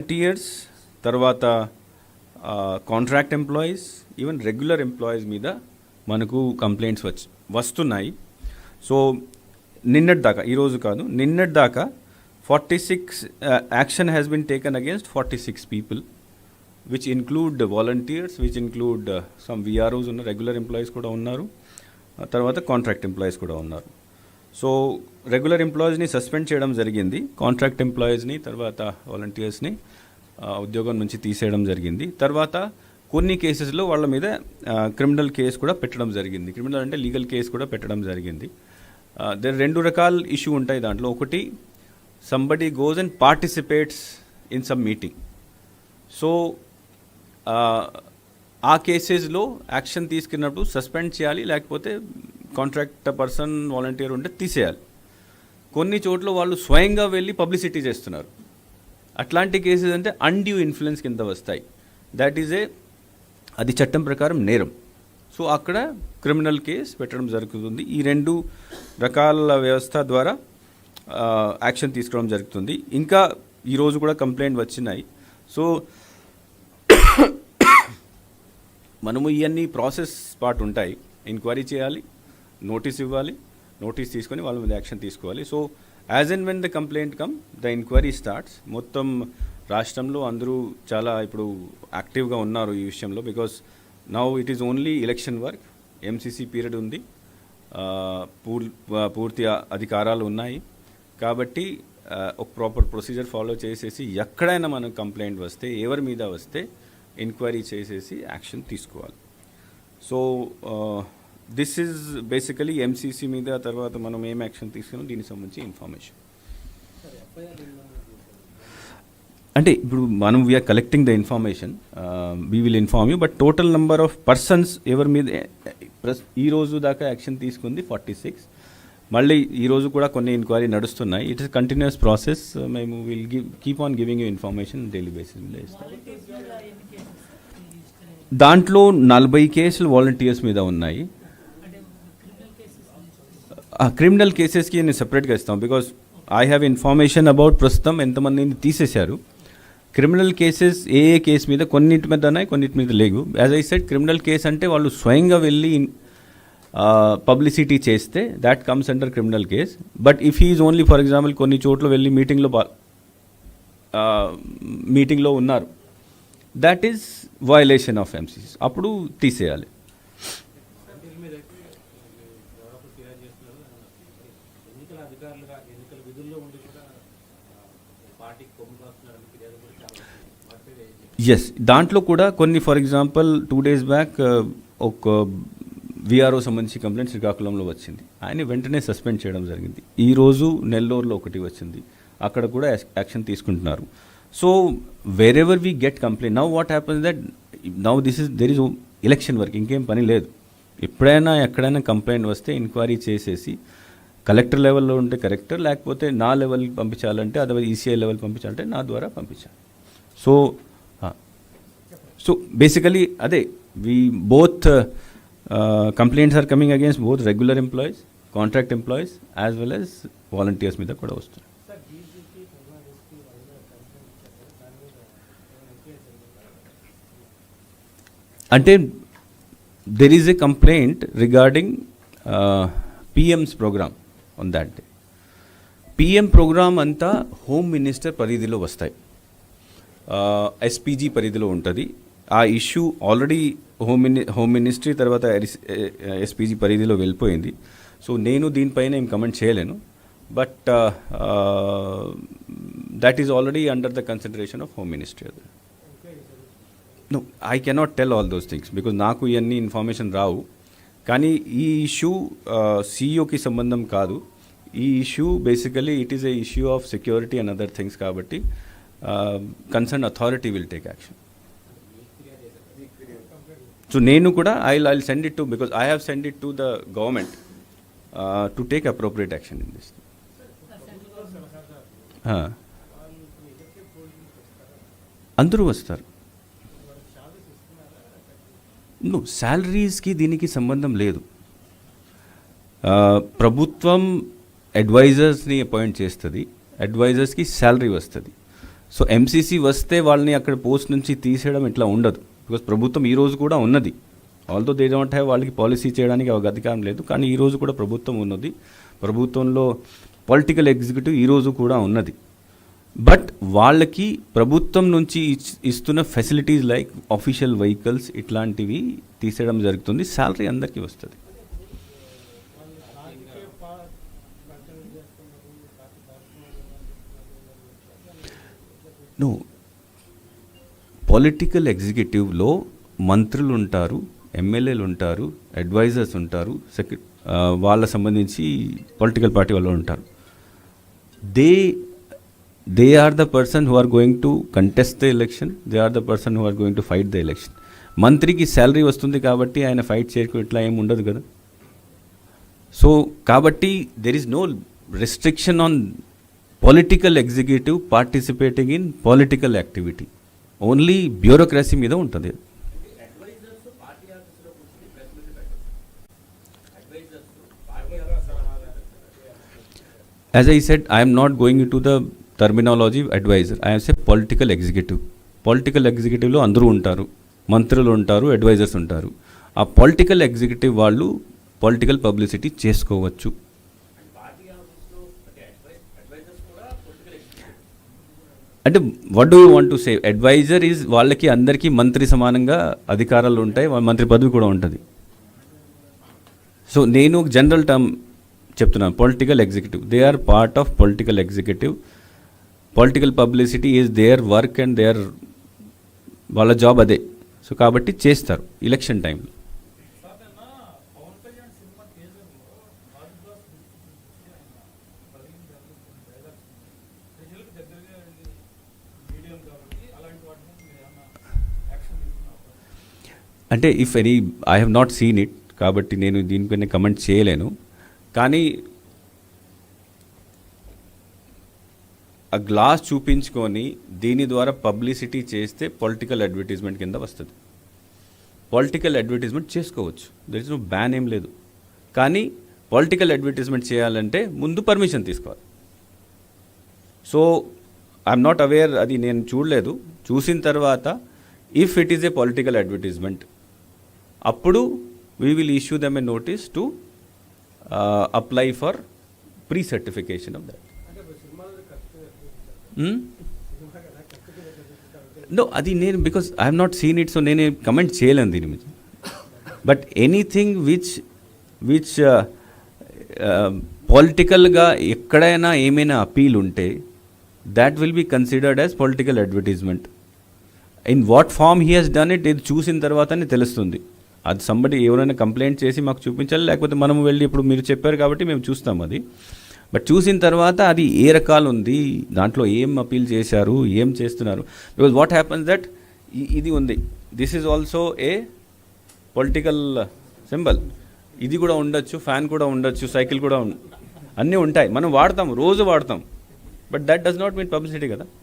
Volunteers తర్వాత contract employees even regular employees మీద మనకు కంప్లైంట్స్ వస్తున్నాయి. సో నిన్నటి దాకా, ఈరోజు కాదు, నిన్నటి దాకా 46 action has been taken against 46 people, which include volunteers, which include some VROs ఉన్న రెగ్యులర్ ఎంప్లాయీస్ కూడా ఉన్నారు, తర్వాత కాంట్రాక్ట్ ఎంప్లాయీస్ కూడా ఉన్నారు. సో రెగ్యులర్ ఎంప్లాయీస్ని సస్పెండ్ చేయడం జరిగింది, కాంట్రాక్ట్ ఎంప్లాయీస్ని తర్వాత వాలంటీర్స్ని ఉద్యోగం నుంచి తీసేయడం జరిగింది. తర్వాత కొన్ని కేసెస్లో వాళ్ళ మీద క్రిమినల్ కేసు కూడా పెట్టడం జరిగింది. క్రిమినల్ అంటే లీగల్ కేసు కూడా పెట్టడం జరిగింది. రెండు రకాల ఇష్యూ ఉంటాయి దాంట్లో. ఒకటి, somebody goes and participates in some meeting. So ఆ కేసెస్లో యాక్షన్ తీసుకున్నప్పుడు సస్పెండ్ చేయాలి, లేకపోతే కాంట్రాక్ట్ పర్సన్ వాలంటీర్ ఉంటే తీసేయాలి. కొన్ని చోట్ల వాళ్ళు స్వయంగా వెళ్ళి పబ్లిసిటీ చేస్తున్నారు. అట్లాంటి కేసెస్ అంటే అన్డ్యూ ఇన్ఫ్లుయెన్స్ కింద వస్తాయి. దట్ ఈజ్ అది చట్టం ప్రకారం నేరం. సో అక్కడ క్రిమినల్ కేసు పెట్టడం జరుగుతుంది. ఈ రెండు రకాల వ్యవస్థ ద్వారా యాక్షన్ తీసుకోవడం జరుగుతుంది. ఇంకా ఈరోజు కూడా కంప్లైంట్ వచ్చినాయి. సో మనము ఇవన్నీ ప్రాసెస్ పార్ట్ ఉంటాయి. ఎంక్వైరీ చేయాలి, నోటీస్ ఇవ్వాలి, నోటీస్ తీసుకొని వాళ్ళ మీద యాక్షన్ తీసుకోవాలి. So as and when the complaint come, the enquiry starts. మొత్తం రాష్ట్రంలో అందరూ చాలా ఇప్పుడు యాక్టివ్గా ఉన్నారు ఈ విషయంలో. Because now it is only election work, MCC period ఉంది, పూర్తి అధికారాలు ఉన్నాయి. కాబట్టి ఒక ప్రాపర్ ప్రొసీజర్ ఫాలో చేసేసి ఎక్కడైనా మనకు కంప్లైంట్ వస్తే, ఎవరి మీద వస్తే ఎంక్వైరీ చేసేసి యాక్షన్ తీసుకోవాలి. So this is basically MCC మీద. తర్వాత మనం ఏం యాక్షన్ తీసుకున్నాం దీనికి సంబంధించి ఇన్ఫర్మేషన్. అంటే ఇప్పుడు మనం we are collecting the information, we will inform you. But total number of persons ఎవరి మీద ఈరోజు దాకా యాక్షన్ తీసుకుంది 46. మళ్ళీ ఈరోజు కూడా కొన్ని ఎంక్వైరీ నడుస్తున్నాయి. It is continuous process. మేము will keep on giving you information daily basis మీద ఇస్తాం. దాంట్లో 40 కేసులు వాలంటీర్స్ మీద ఉన్నాయి. క్రిమినల్ కేసెస్కి నేను సెపరేట్గా ఇస్తాం. Because I have information about ప్రస్తుతం ఎంతమందిని తీసేశారు. క్రిమినల్ కేసెస్ ఏ కేసు మీద, కొన్నింటి మీద ఉన్నాయి, కొన్నింటి మీద లేవు. As I said, criminal case అంటే వాళ్ళు స్వయంగా వెళ్ళి పబ్లిసిటీ చేస్తే that comes under criminal case. But if is only, for example, కొన్ని చోట్ల వెళ్ళి మీటింగ్లో ఉన్నారు, that is violation of MCC, అప్పుడు తీసేయాలి. ఎస్, దాంట్లో కూడా కొన్ని, ఫర్ ఎగ్జాంపుల్ 2 days బ్యాక్ ఒక విఆర్ఓ సంబంధించి కంప్లైంట్ శ్రీకాకుళంలో వచ్చింది. ఆయన వెంటనే సస్పెండ్ చేయడం జరిగింది. ఈరోజు నెల్లూరులో ఒకటి వచ్చింది, అక్కడ కూడా యాక్షన్ తీసుకుంటున్నారు. So where ever we get complaint, now what happens that now there is election work, ఇంకేం పని లేదు. ఎప్పుడైనా ఎక్కడైనా కంప్లైంట్ వస్తే ఎంక్వైరీ చేసేసి కలెక్టర్ లెవెల్లో ఉంటే కలెక్టర్, లేకపోతే నా లెవెల్కి పంపించాలంటే, అదర్వైజ్ ఈసీఐ లెవెల్ పంపించాలంటే నా ద్వారా పంపించాలి. సో బేసికలీ అదే, we both complaints are coming against both regular employees, contract employees as well as volunteers మీద కూడా వస్తుంది. అంటే there is a complaint regarding PM's program on that day. PM program అంతా హోమ్ మినిస్టర్ పరిధిలో వస్తాయి, SPG పరిధిలో ఉంటుంది. ఆ ఇష్యూ ఆల్రెడీ హోమ్ మినిస్ట్రీ తర్వాత ఎస్పీజీ పరిధిలో వెళ్ళిపోయింది. సో నేను దీనిపైన ఏం కమెంట్ చేయలేను. But that is already under the consideration of home ministry. No, I cannot tell all those things because నాకు ఇవన్నీ ఇన్ఫర్మేషన్ రావు. కానీ ఈ ఇష్యూ సీఈఓకి సంబంధం కాదు. ఈ issue basically it is a issue of security and other things. కాబట్టి concern authority will take action. So నేను కూడా I'll send it to, because I have sent it to the government to take appropriate action in this. అందరూ వస్తారు. No, శాలరీస్కి దీనికి సంబంధం లేదు. ప్రభుత్వం అడ్వైజర్స్ని appoint చేస్తుంది, అడ్వైజర్స్కి శాలరీ వస్తుంది. సో ఎంసీసీ వస్తే వాళ్ళని అక్కడ పోస్ట్ నుంచి తీసేయడం ఇట్లా ఉండదు. బికాస్ ప్రభుత్వం ఈ రోజు కూడా ఉన్నది. ఆల్దో దే డోంట్ హ్యావ్, వాళ్ళకి పాలసీ చేయడానికి అధికారం లేదు, కానీ ఈ రోజు కూడా ప్రభుత్వం ఉన్నది. ప్రభుత్వంలో పొలిటికల్ ఎగ్జిక్యూటివ్ ఈ రోజు కూడా ఉన్నది. బట్ వాళ్ళకి ప్రభుత్వం నుంచి ఇస్తున్న ఫెసిలిటీస్ లైక్ ఆఫీషియల్ వెహికల్స్ ఇట్లాంటివి తీసేయడం జరుగుతుంది. శాలరీ అందరికీ వస్తుంది. నో, పొలిటికల్ ఎగ్జిక్యూటివ్లో మంత్రులు ఉంటారు, ఎమ్మెల్యేలు ఉంటారు, అడ్వైజర్స్ ఉంటారు, వాళ్ళ సంబంధించి పొలిటికల్ పార్టీ వాళ్ళు ఉంటారు. They are the person who are going to contest the election, they are the person who are going to fight the election. మంత్రికి శాలరీ వస్తుంది కాబట్టి ఆయన ఫైట్ చేయకు ఇట్లా ఏమి ఉండదు కదా. సో కాబట్టి there is no restriction on political executive participating in political activity. Only bureaucracy మీద ఉంటుంది. As I said, I am not going into the terminology advisor. I am say political executive. Political executive లో అందరూ ఉంటారు, మంత్రులు ఉంటారు, advisers ఉంటారు. ఆ political executive వాళ్ళు పొలిటికల్ పబ్లిసిటీ చేసుకోవచ్చు. అంటే what do you want to say? Adviser is వాళ్ళకి అందరికీ మంత్రి సమానంగా అధికారాలు ఉంటాయి, మంత్రి పదవి కూడా ఉంటుంది. సో నేను జనరల్ టర్మ్ చెప్తున్నాను, political executive, they are part of political executive. Political publicity is their work and their, వాళ్ళ జాబ్ అదే. సో కాబట్టి చేస్తారు ఎలక్షన్ టైంలో. అంటే if any, I have not seen it, కాబట్టి నేను దీనిపైన కమెంట్ చేయలేను. కానీ ఆ గ్లాస్ చూపించుకొని దీని ద్వారా పబ్లిసిటీ చేస్తే పొలిటికల్ అడ్వర్టైజ్మెంట్ కింద వస్తుంది. పొలిటికల్ అడ్వర్టైజ్మెంట్ చేసుకోవచ్చు, దర్ ఇస్ నో బ్యాన్ ఏం లేదు. కానీ పొలిటికల్ అడ్వర్టైజ్మెంట్ చేయాలంటే ముందు పర్మిషన్ తీసుకోవాలి. సో ఐఎమ్ నాట్ అవేర్, అది నేను చూడలేదు. చూసిన తర్వాత if it is a political advertisement, అప్పుడు we will issue them a notice to apply for pre-certification of that. No, అది నేను because I have not seen it, so నేను కమెంట్ చేయలేను దీని మీద. బట్ ఎనీథింగ్ విచ్ పొలిటికల్గా ఎక్కడైనా ఏమైనా అపీల్ ఉంటే that will be considered as political advertisement. In what form he has done it, ఇది చూసిన తర్వాతనే తెలుస్తుంది. అది సంబడి ఎవరైనా కంప్లైంట్ చేసి మాకు చూపించాలి, లేకపోతే మనం వెళ్ళి ఇప్పుడు మీరు చెప్పారు కాబట్టి మేము చూస్తాం అది. బట్ చూసిన తర్వాత అది ఏ రకాలు ఉంది, దాంట్లో ఏం అపీల్ చేశారు, ఏం చేస్తున్నారు. బికాజ్ వాట్ హ్యాపన్స్ దట్ ఇది ఉంది, this is also a political symbol. ఇది కూడా ఉండొచ్చు, ఫ్యాన్ కూడా ఉండొచ్చు, సైకిల్ కూడా అన్నీ ఉంటాయి, మనం వాడతాం, రోజు వాడతాం. But that does not mean publicity కదా.